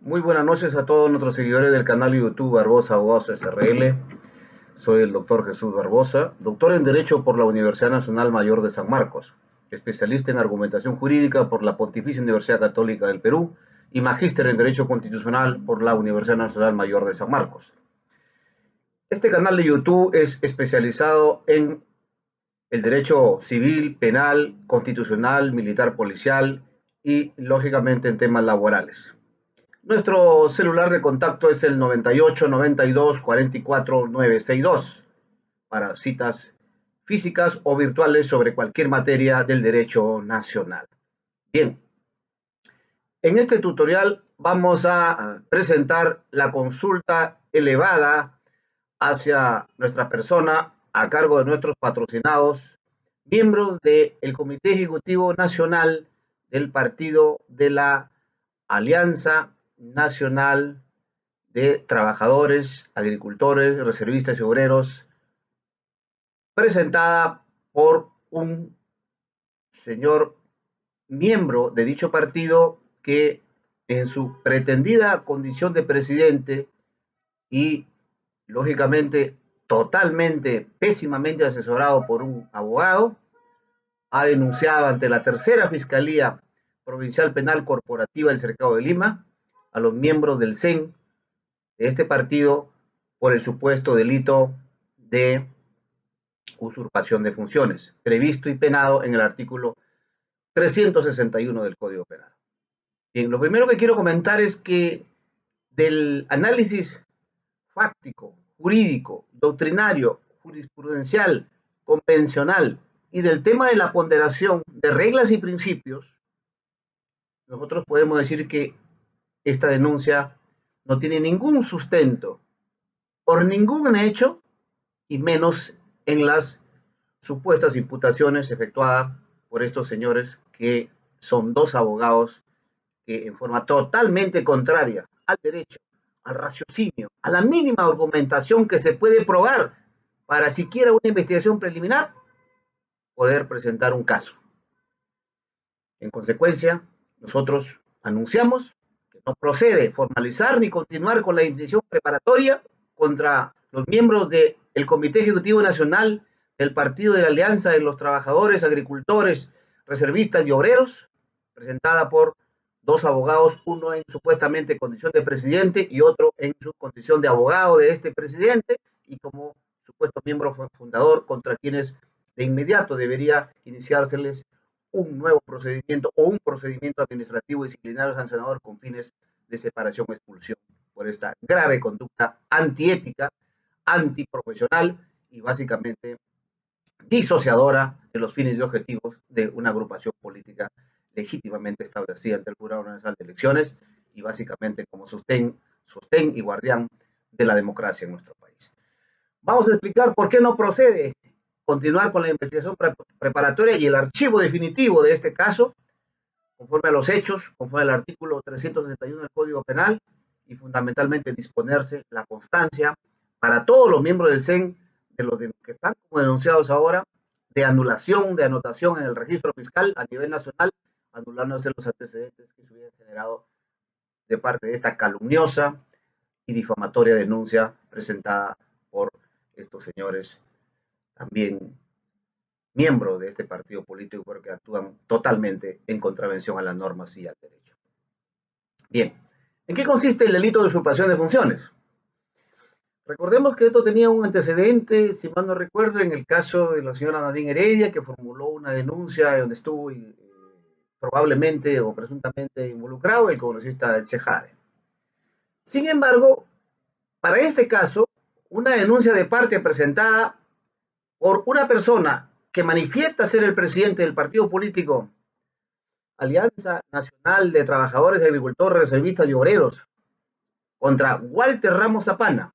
Muy buenas noches a todos nuestros seguidores del canal de YouTube Barbosa Abogados SRL. Soy el doctor Jesús Barbosa, doctor en Derecho por la Universidad Nacional Mayor de San Marcos, especialista en argumentación jurídica por la Pontificia Universidad Católica del Perú y magíster en Derecho Constitucional por la Universidad Nacional Mayor de San Marcos. Este canal de YouTube es especializado en el derecho civil, penal, constitucional, militar, policial y, lógicamente, en temas laborales. Nuestro celular de contacto es el 98 92 44 962 para citas físicas o virtuales sobre cualquier materia del derecho nacional. Bien, en este tutorial vamos a presentar la consulta elevada hacia nuestra persona a cargo de nuestros patrocinados, miembros del Comité Ejecutivo Nacional del Partido de la Alianza Nacional de Trabajadores, Agricultores, Reservistas y Obreros, presentada por un señor miembro de dicho partido que en su pretendida condición de presidente y lógicamente totalmente, pésimamente asesorado por un abogado, ha denunciado ante la tercera Fiscalía Provincial Penal Corporativa del Cercado de Lima a los miembros del CEN de este partido por el supuesto delito de usurpación de funciones, previsto y penado en el artículo 361 del Código Penal. Bien, lo primero que quiero comentar es que del análisis fáctico, jurídico, doctrinario, jurisprudencial, convencional y del tema de la ponderación de reglas y principios, nosotros podemos decir que esta denuncia no tiene ningún sustento por ningún hecho y menos en las supuestas imputaciones efectuadas por estos señores que son dos abogados que en forma totalmente contraria al derecho, al raciocinio, a la mínima argumentación que se puede probar para siquiera una investigación preliminar, poder presentar un caso. En consecuencia, nosotros anunciamos que no procede formalizar ni continuar con la investigación preparatoria contra los miembros del Comité Ejecutivo Nacional del Partido de la Alianza de los Trabajadores, Agricultores, Reservistas y Obreros, presentada por dos abogados, uno en supuestamente condición de presidente y otro en su condición de abogado de este presidente y como supuesto miembro fundador contra quienes de inmediato debería iniciárseles un nuevo procedimiento o un procedimiento administrativo disciplinario sancionador con fines de separación o expulsión por esta grave conducta antiética, antiprofesional y básicamente disociadora de los fines y objetivos de una agrupación política legítimamente establecida ante el Jurado Nacional de Elecciones y básicamente como sostén y guardián de la democracia en nuestro país. Vamos a explicar por qué no procede continuar con la investigación preparatoria y el archivo definitivo de este caso, conforme a los hechos, conforme al artículo 361 del Código Penal, y fundamentalmente disponerse la constancia para todos los miembros del CEN, de los que están como denunciados ahora, de anulación, de anotación en el registro fiscal a nivel nacional, anulándose los antecedentes que se hubieran generado de parte de esta calumniosa y difamatoria denuncia presentada por estos señores también miembros de este partido político porque actúan totalmente en contravención a las normas y al derecho. Bien, ¿en qué consiste el delito de usurpación de funciones? Recordemos que esto tenía un antecedente, si mal no recuerdo, en el caso de la señora Nadine Heredia, que formuló una denuncia donde estuvo probablemente o presuntamente involucrado el congresista Chejade. Sin embargo, para este caso, una denuncia de parte presentada por una persona que manifiesta ser el presidente del partido político Alianza Nacional de Trabajadores, Agricultores, Reservistas y Obreros contra Walter Ramos Zapana,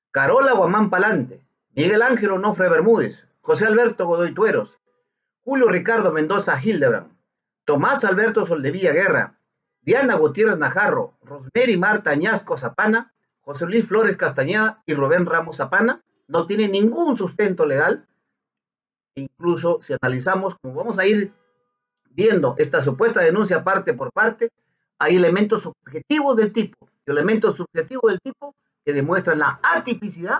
Carola Guamán Palante, Miguel Ángel Onofre Bermúdez, José Alberto Godoy Tueros, Julio Ricardo Mendoza Hildebrand, Tomás Alberto Soldevilla Guerra, Diana Gutiérrez Najarro, Rosemary Marta Añasco Zapana, José Luis Flores Castañeda y Rubén Ramos Zapana, no tiene ningún sustento legal. Incluso si analizamos, como vamos a ir viendo esta supuesta denuncia parte por parte, hay elementos objetivos del tipo y elementos subjetivos del tipo que demuestran la atipicidad,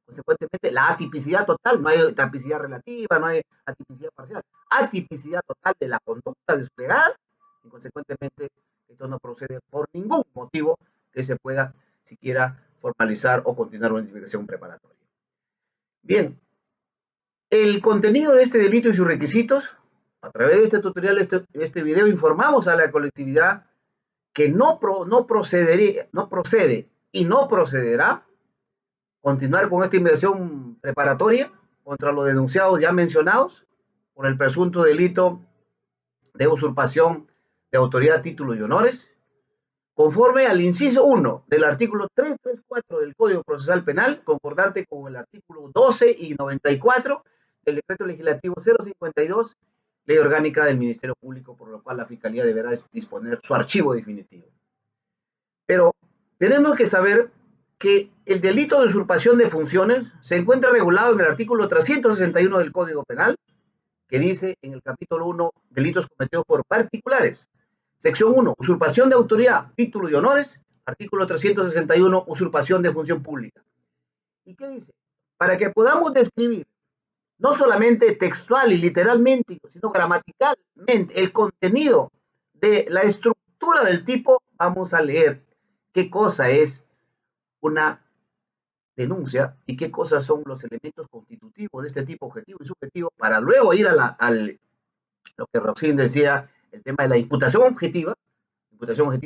consecuentemente la atipicidad total, no hay atipicidad relativa, no hay atipicidad parcial, atipicidad total de la conducta desplegada, y consecuentemente esto no procede por ningún motivo que se pueda siquiera formalizar o continuar una investigación preparatoria. Bien, el contenido de este delito y sus requisitos, a través de este tutorial, este video, informamos a la colectividad que no procede y no procederá continuar con esta investigación preparatoria contra los denunciados ya mencionados por el presunto delito de usurpación de autoridad, títulos y honores, conforme al inciso 1 del artículo 334 del Código Procesal Penal, concordante con el artículo 12 y 94 del Decreto Legislativo 052, Ley Orgánica del Ministerio Público, por lo cual la Fiscalía deberá disponer su archivo definitivo. Pero tenemos que saber que el delito de usurpación de funciones se encuentra regulado en el artículo 361 del Código Penal, que dice en el capítulo 1, delitos cometidos por particulares. Sección 1, usurpación de autoridad, título y honores. Artículo 361, usurpación de función pública. ¿Y qué dice? Para que podamos describir, no solamente textual y literalmente, sino gramaticalmente, el contenido de la estructura del tipo, vamos a leer qué cosa es una denuncia y qué cosas son los elementos constitutivos de este tipo objetivo y subjetivo, para luego ir a lo que Roxín decía, el tema de la imputación objetiva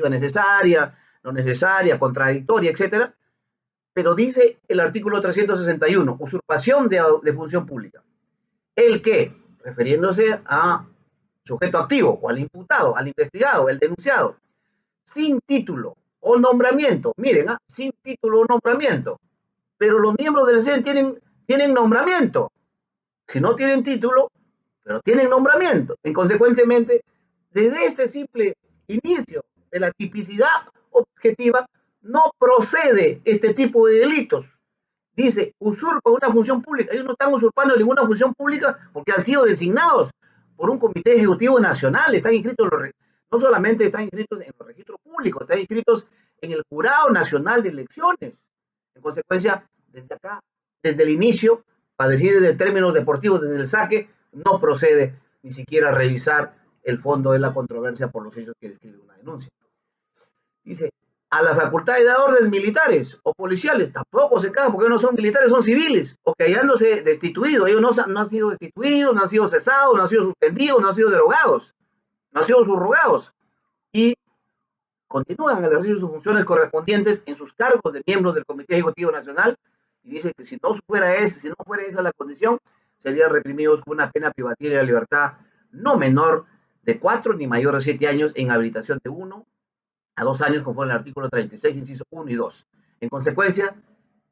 necesaria, no necesaria, contradictoria, etcétera. Pero dice el artículo 361, usurpación de función pública. El que, refiriéndose a sujeto activo o al imputado, al investigado, el denunciado, sin título o nombramiento, miren, sin título o nombramiento, pero los miembros del CEN tienen nombramiento. Si no tienen título, pero tienen nombramiento. En consecuentemente, desde este simple inicio de la tipicidad objetiva, no procede este tipo de delitos. Dice, usurpa una función pública. Ellos no están usurpando ninguna función pública porque han sido designados por un comité ejecutivo nacional. Están inscritos, no solamente están inscritos en los registros públicos, están inscritos en el Jurado Nacional de Elecciones. En consecuencia, desde acá, desde el inicio, para decir de términos deportivos, desde el saque, no procede ni siquiera revisar el fondo de la controversia por los hechos que describe una denuncia. Dice, a las facultades de órdenes militares o policiales tampoco se cagan porque no son militares, son civiles, o que hallándose destituidos, ellos no han sido destituidos, no han sido cesados, no han sido suspendidos, no han sido derogados, no han sido subrogados, y continúan el ejercicio de sus funciones correspondientes en sus cargos de miembros del Comité Ejecutivo Nacional, y dice que si no fuera esa la condición, serían reprimidos con una pena privativa de la libertad no menor de 4 ni mayor de 7 años en habilitación de 1 a 2 años conforme al artículo 36, inciso 1 y 2. En consecuencia,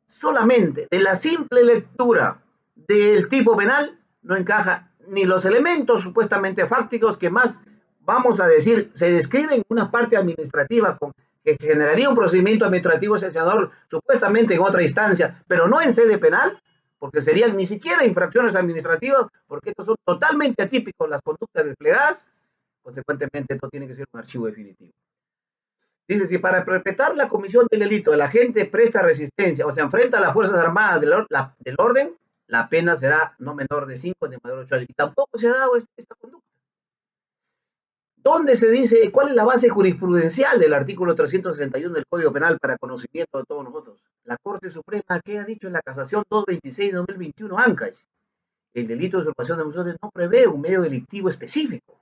solamente de la simple lectura del tipo penal no encaja ni los elementos supuestamente fácticos que más, vamos a decir, se describen en una parte administrativa que generaría un procedimiento administrativo sancionador supuestamente en otra instancia, pero no en sede penal, porque serían ni siquiera infracciones administrativas, porque estos son totalmente atípicos las conductas desplegadas, consecuentemente esto tiene que ser un archivo definitivo. Dice, si para perpetrar la comisión del delito el agente presta resistencia o se enfrenta a las Fuerzas Armadas del orden, la pena será no menor de 5 ni mayor de 8 años. Y tampoco se ha dado esta conducta. ¿Dónde se dice cuál es la base jurisprudencial del artículo 361 del Código Penal para conocimiento de todos nosotros? La Corte Suprema, ¿qué ha dicho en la casación 226 de 2021, ANCAS? El delito de usurpación de funciones no prevé un medio delictivo específico.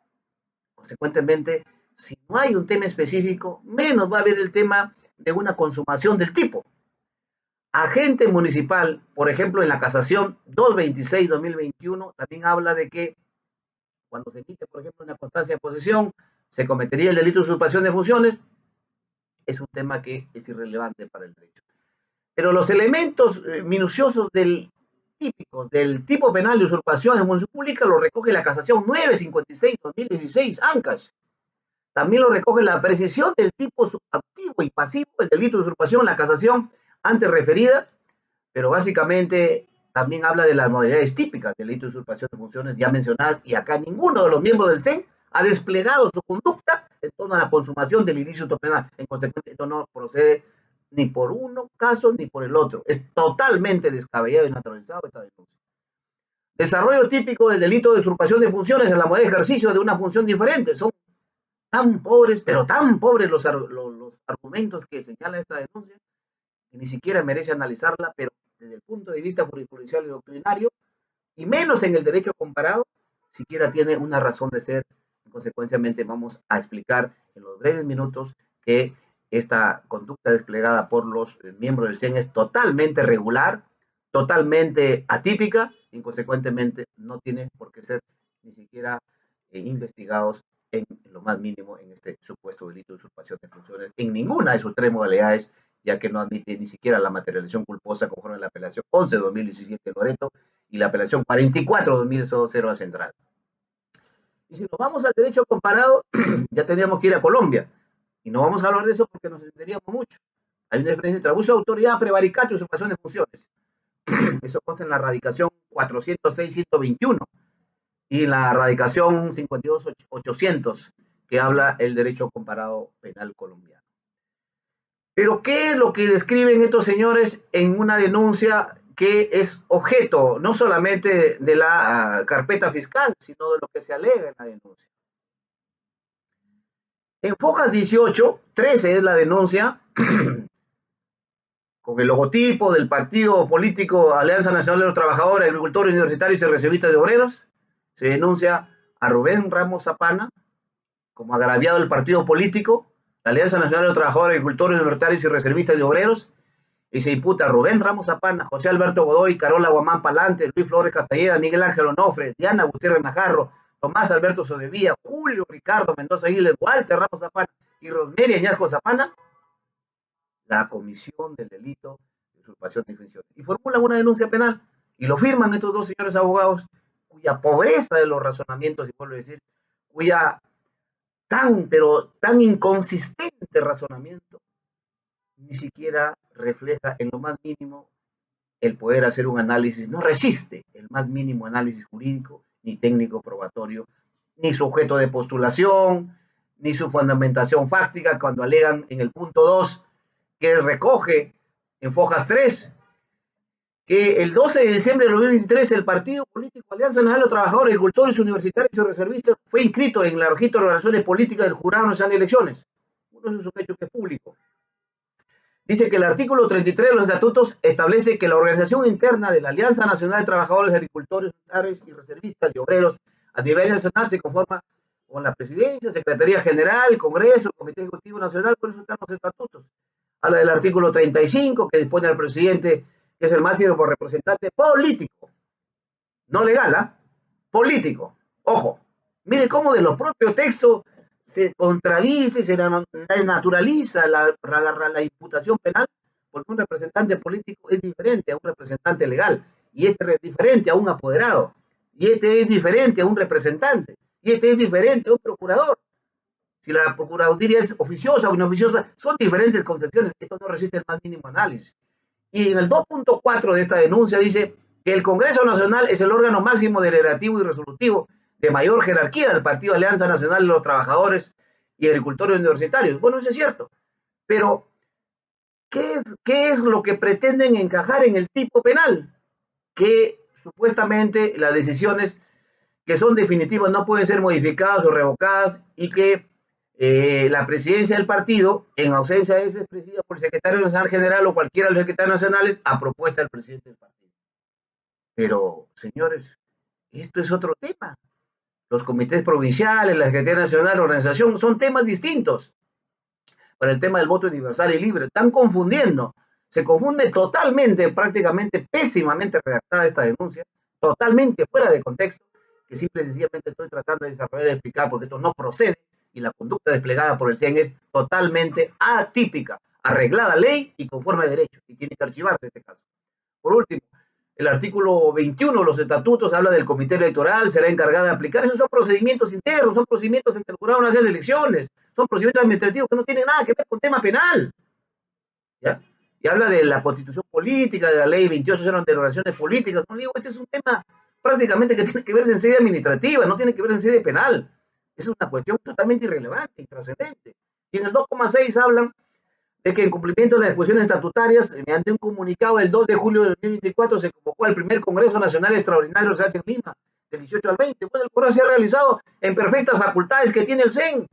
Consecuentemente, si no hay un tema específico, menos va a haber el tema de una consumación del tipo. Agente municipal, por ejemplo, en la casación 226-2021, también habla de que cuando se emite, por ejemplo, una constancia de posesión, se cometería el delito de usurpación de funciones. Es un tema que es irrelevante para el derecho. Pero los elementos minuciosos típicos del tipo penal de usurpación de función pública lo recoge la casación 956-2016, ANCAS. También lo recoge la precisión del tipo activo y pasivo, el delito de usurpación, la casación antes referida, pero básicamente también habla de las modalidades típicas del delito de usurpación de funciones ya mencionadas, y acá ninguno de los miembros del CEN ha desplegado su conducta en torno a la consumación del ilícito penal. En consecuencia, esto no procede ni por uno caso ni por el otro. Es totalmente descabellado y naturalizado esta denuncia. Desarrollo típico del delito de usurpación de funciones en la modalidad de ejercicio de una función diferente. Son tan pobres, pero tan pobres los argumentos que señala esta denuncia, que ni siquiera merece analizarla, pero desde el punto de vista jurisprudencial y doctrinario, y menos en el derecho comparado, siquiera tiene una razón de ser. Consecuentemente, vamos a explicar en los breves minutos que esta conducta desplegada por los miembros del CIEN es totalmente regular, totalmente atípica, y consecuentemente no tienen por qué ser ni siquiera investigados en lo más mínimo en este supuesto delito de usurpación de funciones, en ninguna de sus tres modalidades, ya que no admite ni siquiera la materialización culposa conforme a la apelación 11-2017 de Loreto y la apelación 44-2000 a Central. Y si nos vamos al derecho comparado, ya tendríamos que ir a Colombia. Y no vamos a hablar de eso porque nos entenderíamos mucho. Hay una diferencia entre abuso de autoridad, prevaricato y usurpación de funciones. Eso consta en la radicación 406-121 y en la radicación 52-800, que habla el derecho comparado penal colombiano. Pero, ¿qué es lo que describen estos señores en una denuncia que es objeto no solamente de la carpeta fiscal, sino de lo que se alega en la denuncia? En Fojas 18, 13 es la denuncia, con el logotipo del partido político Alianza Nacional de los Trabajadores, Agricultores, Universitarios y Reservistas de Obreros. Se denuncia a Rubén Ramos Zapana como agraviado del partido político, la Alianza Nacional de los Trabajadores, Agricultores, Universitarios y Reservistas de Obreros, y se imputa a Rubén Ramos Zapana, José Alberto Godoy, Carola Guamán Palante, Luis Flores Castañeda, Miguel Ángel Onofre, Diana Gutiérrez Najarro, Tomás Alberto Sodevía, Julio Ricardo Mendoza Aguilar, Walter Ramos Zapana y Rosemary Añasco Zapana, la comisión del delito de usurpación de funciones. Y formulan una denuncia penal y lo firman estos dos señores abogados, cuya pobreza de los razonamientos, y vuelvo a decir, cuya pero tan inconsistente razonamiento, ni siquiera refleja en lo más mínimo el poder hacer un análisis, no resiste el más mínimo análisis jurídico, ni técnico probatorio, ni su objeto de postulación, ni su fundamentación fáctica, cuando alegan en el punto 2, que recoge en Fojas 3, que el 12 de diciembre de 2023 el partido político Alianza Nacional de los Trabajadores, Agricultores, Universitarios y Reservistas fue inscrito en el registro de relaciones políticas del Jurado Nacional de Elecciones. Uno es un hecho que es público. Dice que el artículo 33 de los estatutos establece que la organización interna de la Alianza Nacional de Trabajadores, Agricultores, y Reservistas y Obreros a nivel nacional se conforma con la Presidencia, Secretaría General, Congreso, Comité Ejecutivo Nacional, por eso están los estatutos. Habla del artículo 35 que dispone al presidente, que es el máximo representante político, no legal, ¿eh? Político. Ojo, mire cómo de los propios textos se contradice, se desnaturaliza la imputación penal, porque un representante político es diferente a un representante legal, y este es diferente a un apoderado, y este es diferente a un representante, y este es diferente a un procurador. Si la procuraduría es oficiosa o inoficiosa, son diferentes concepciones. Esto no resiste el más mínimo análisis. Y en el 2.4 de esta denuncia dice que el Congreso Nacional es el órgano máximo deliberativo y resolutivo de mayor jerarquía del Partido Alianza Nacional de los Trabajadores y Agricultores Universitarios. Bueno, eso es cierto. Pero, ¿qué es lo que pretenden encajar en el tipo penal? Que supuestamente las decisiones que son definitivas no pueden ser modificadas o revocadas y que la presidencia del partido, en ausencia de ese, es presidida por el secretario nacional general o cualquiera de los secretarios nacionales a propuesta del presidente del partido. Pero, señores, esto es otro tema. Los comités provinciales, la Secretaría Nacional de Organización, son temas distintos. Para el tema del voto universal y libre, están confundiendo. Se confunde totalmente, prácticamente pésimamente redactada esta denuncia, totalmente fuera de contexto, que simple y sencillamente estoy tratando de desarrollar y explicar porque esto no procede y la conducta desplegada por el CIEN es totalmente atípica, arreglada ley y conforme a derecho, y tiene que archivarse este caso. Por último, el artículo 21 de los estatutos habla del comité electoral, será encargado de aplicar. Esos son procedimientos internos, son procedimientos entre el Jurado Nacional de Elecciones, son procedimientos administrativos que no tienen nada que ver con tema penal. ¿Ya? Y habla de la constitución política, de la ley 28 de relaciones políticas. No digo, este es un tema prácticamente que tiene que verse en sede administrativa, no tiene que verse en sede penal. Es una cuestión totalmente irrelevante, intrascendente. Y en el 2,6 hablan de que en cumplimiento de las disposiciones estatutarias, mediante un comunicado del 2 de julio de 2024, se convocó al primer Congreso Nacional Extraordinario, se hace en Lima, del 18 al 20. Bueno, el Congreso se ha realizado en perfectas facultades que tiene el CEN.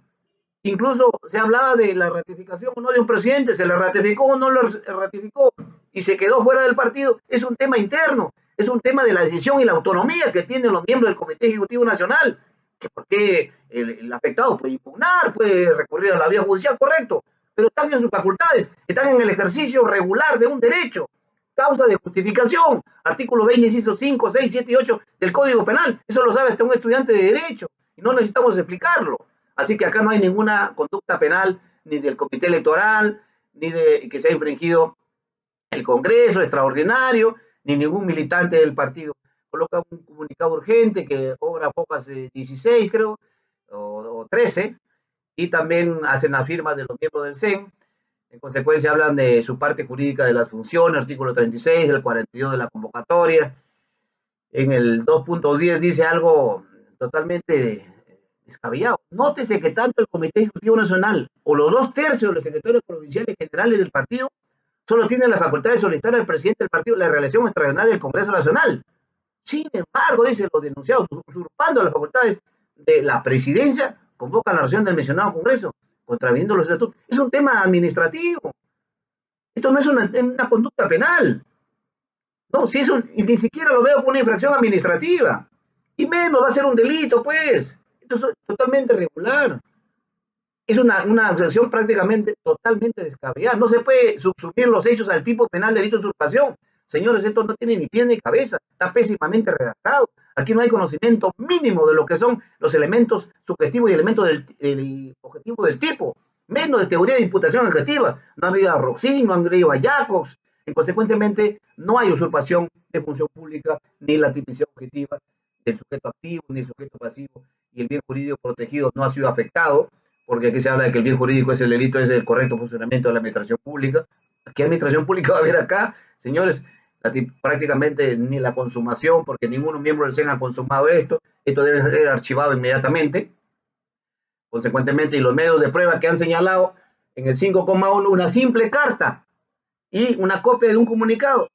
Incluso se hablaba de la ratificación o no de un presidente, se le ratificó o no lo ratificó y se quedó fuera del partido. Es un tema interno, es un tema de la decisión y la autonomía que tienen los miembros del Comité Ejecutivo Nacional, que porque el afectado puede impugnar, puede recurrir a la vía judicial, correcto, pero están en sus facultades, están en el ejercicio regular de un derecho. Causa de justificación, artículo 20, inciso 5, 6, 7 y 8 del Código Penal. Eso lo sabe hasta un estudiante de derecho y no necesitamos explicarlo. Así que acá no hay ninguna conducta penal ni del comité electoral, ni de que se ha infringido el Congreso extraordinario, ni ningún militante del partido. Coloca un comunicado urgente que obra pocas 16, creo, o 13, y también hacen las firmas de los miembros del CEN. En consecuencia, hablan de su parte jurídica de las funciones, artículo 36, del 42 de la convocatoria. En el 2.10 dice algo totalmente descabellado. Nótese que tanto el Comité Ejecutivo Nacional o los 2/3 de los secretarios provinciales generales del partido solo tienen la facultad de solicitar al presidente del partido la reelección extraordinaria del Congreso Nacional. Sin embargo, dicen los denunciados, usurpando las facultades de la presidencia, convocan la reunión del mencionado Congreso, contraviniendo los estatutos. Es un tema administrativo. Esto no es una conducta penal. No, si eso ni siquiera lo veo como una infracción administrativa. Y menos va a ser un delito, pues. Esto es totalmente regular. Es una acusación prácticamente totalmente descabellada. No se puede subsumir los hechos al tipo penal de delito de usurpación. Señores, esto no tiene ni pie ni cabeza. Está pésimamente redactado. Aquí no hay conocimiento mínimo de lo que son los elementos subjetivos y elementos del objetivo del tipo. Menos de teoría de imputación objetiva. No han leído a Roxin, no han leído a Jacobs. En consecuentemente, no hay usurpación de función pública ni la tipicidad objetiva del sujeto activo ni del sujeto pasivo, y el bien jurídico protegido no ha sido afectado, porque aquí se habla de que el bien jurídico es el delito, es el correcto funcionamiento de la administración pública. ¿Qué administración pública va a haber acá? Señores, prácticamente ni la consumación, porque ninguno miembro del CEN ha consumado esto debe ser archivado inmediatamente. Consecuentemente, y los medios de prueba que han señalado en el 5,1, una simple carta y una copia de un comunicado.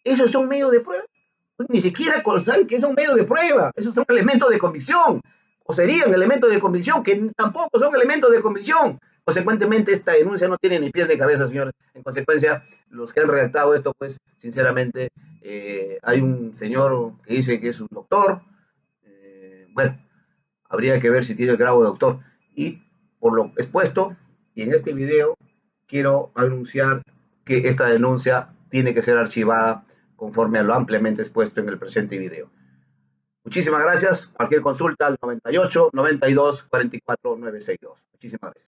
¿Esos son medios de prueba? Pues ni siquiera saben que son medios de prueba. Esos son elementos de convicción. O serían elementos de convicción, que tampoco son elementos de convicción. Consecuentemente, esta denuncia no tiene ni pies de cabeza, señores. En consecuencia, los que han redactado esto, pues, sinceramente, hay un señor que dice que es un doctor. Bueno, habría que ver si tiene el grado de doctor. Y por lo expuesto, y en este video, quiero anunciar que esta denuncia tiene que ser archivada conforme a lo ampliamente expuesto en el presente video. Muchísimas gracias. Cualquier consulta al 98 92 44 962. Muchísimas gracias.